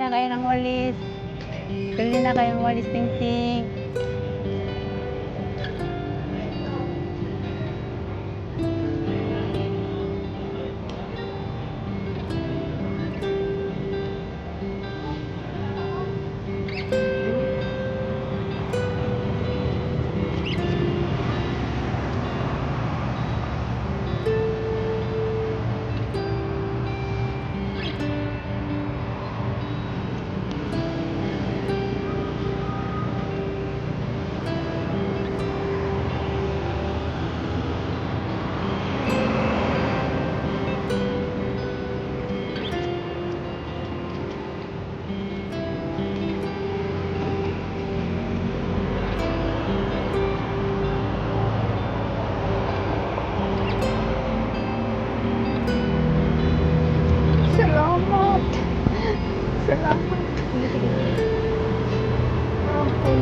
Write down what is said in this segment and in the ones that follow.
na kayo ng walis. Bili na kayo ng walis, ting-ting. Salamat. Salamat. Okay.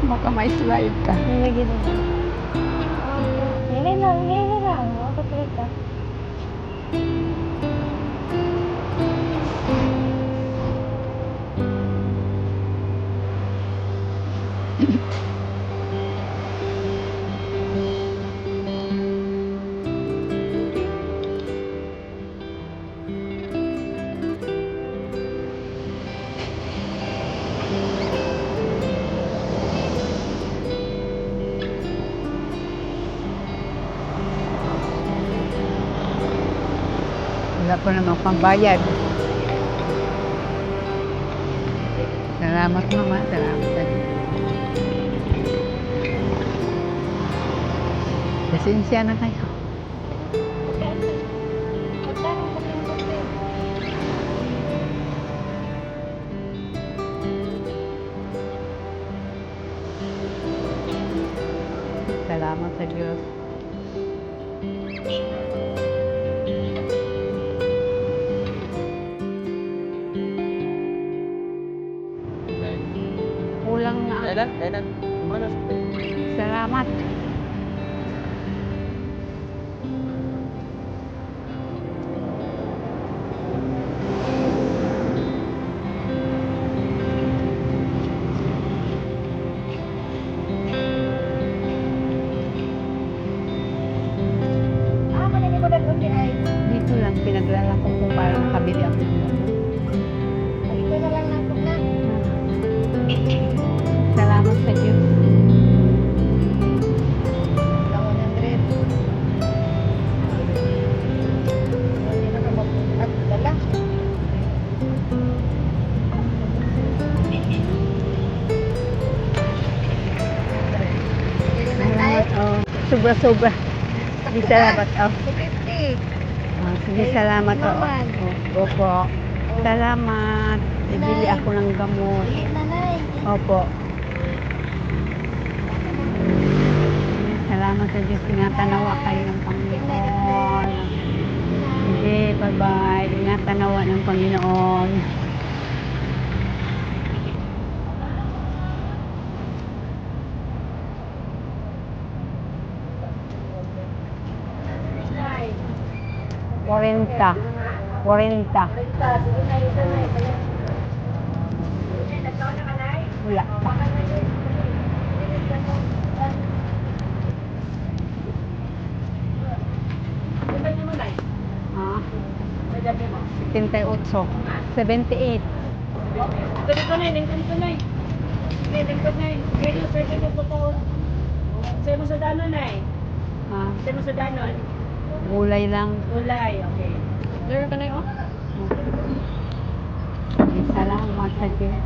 Baka may slide ka. Nilagyan mo. Nilagyan lang. Kapit ka. Wala po namang pambayad. Salamat mama, salamat tadi. Pasensya na kayo. Salamat sa Diyos. Kulang na. Kailan? Mana? Salamat. Manini mo dito ay. Dito lang pinaglalakot ko para makabili ako ng gamot. Dito na lang natin na. Salamat sa Diyos. Ako ng red. Hindi na at dala. Salamat. Oh, sobra-sobra. Sige, salamat. Oh. 50. Sige, salamat. Oh. Naman. Opo. Salamat. Bibili ako ng gamot. Nanay. Opo. Salamat sa Diyos. Tinatanawa kayo ng Panginoon. Sige, bye-bye. Tinatanawa ng Panginoon. Warenta. Wala pa. Ah, 78. 78. Sa'yo mo sa danon ay. Ah, Sa'yo mo sa danon. gulay lang. Ulay, okay. There ka na yun. Sige, salamat sa Diyos.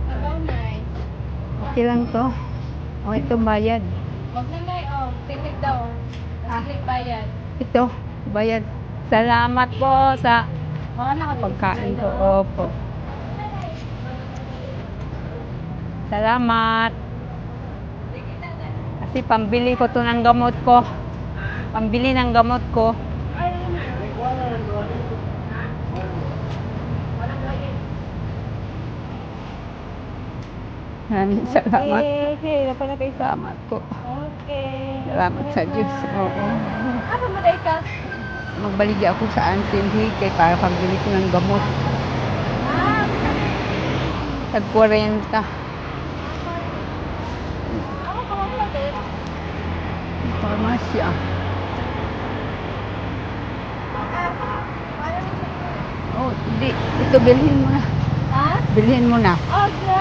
Abaw, nay. Okay lang to. O, ito bayad. Wag na, nay. Oh, titig daw. Titig bayad. Ito, bayad. Salamat po sa Mga nakapagkain. pagkain ko. Opo. Salamat. Kasi pambili ko to ng gamot ko. Pambili ng gamot ko. Maraming salamat. Okay, napala kayo sa... Salamat po. Okay. Salamat sa Diyos. Oo. Ano mo dahil ka? Magbaligi ako sa Antinhi kay para pambili ko ng gamot. Ah, Tag 40. ako kamang din. Parmasya. Oh, hindi. Ito, bilhin mo na. Ha? Bilhin mo na. Oh, na.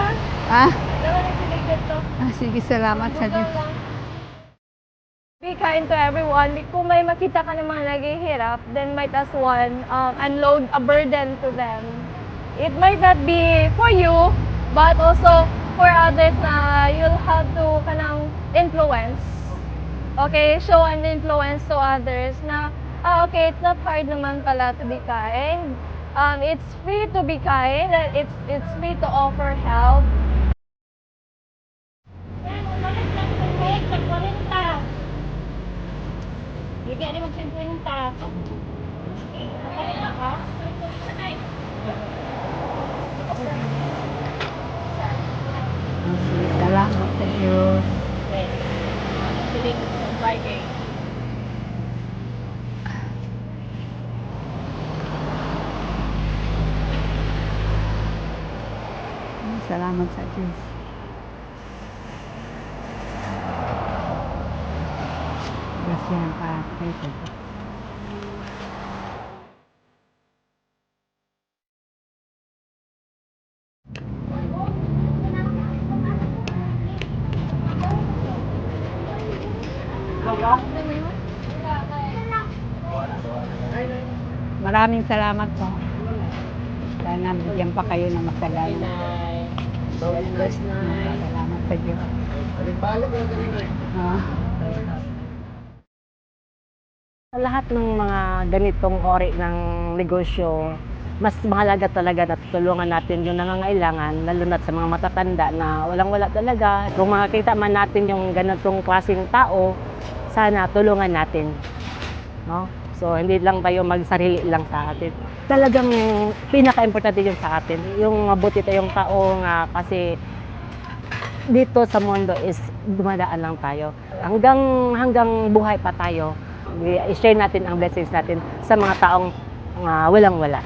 Ah? Naman nagsiligid to. Sige, salamat sa Diyos. Be kind to everyone. Kung may makita ka ng mga naghihirap, then might as well unload a burden to them. It might not be for you, but also for others na you'll have to kanang influence. Okay, show an influence to others na, okay, it's not hard naman pala to be kind. It's free to be kind. It's free to offer help. Bigyan din mag-50. Salamat sa Diyos. Salamat sa Diyos. Gracias ang pahatay sa Diyos. Maraming salamat po. Sana bigyan pa kayo ng masagana. Salamat sa Diyos. Sa lahat ng mga ganitong ori ng negosyo, mas mahalaga talaga na tutulungan natin yung nangangailangan, lalo na sa mga matatanda na walang-wala talaga. Kung makakita man natin yung ganitong klaseng tao, sana tulungan natin. No? So, hindi lang tayo magsarili lang sa atin. Talagang pinaka-importante yun sa atin. Yung mabuti tayong tao nga kasi dito sa mundo is dumadaan lang tayo. Hanggang buhay pa tayo, i-share natin ang blessings natin sa mga taong walang-wala.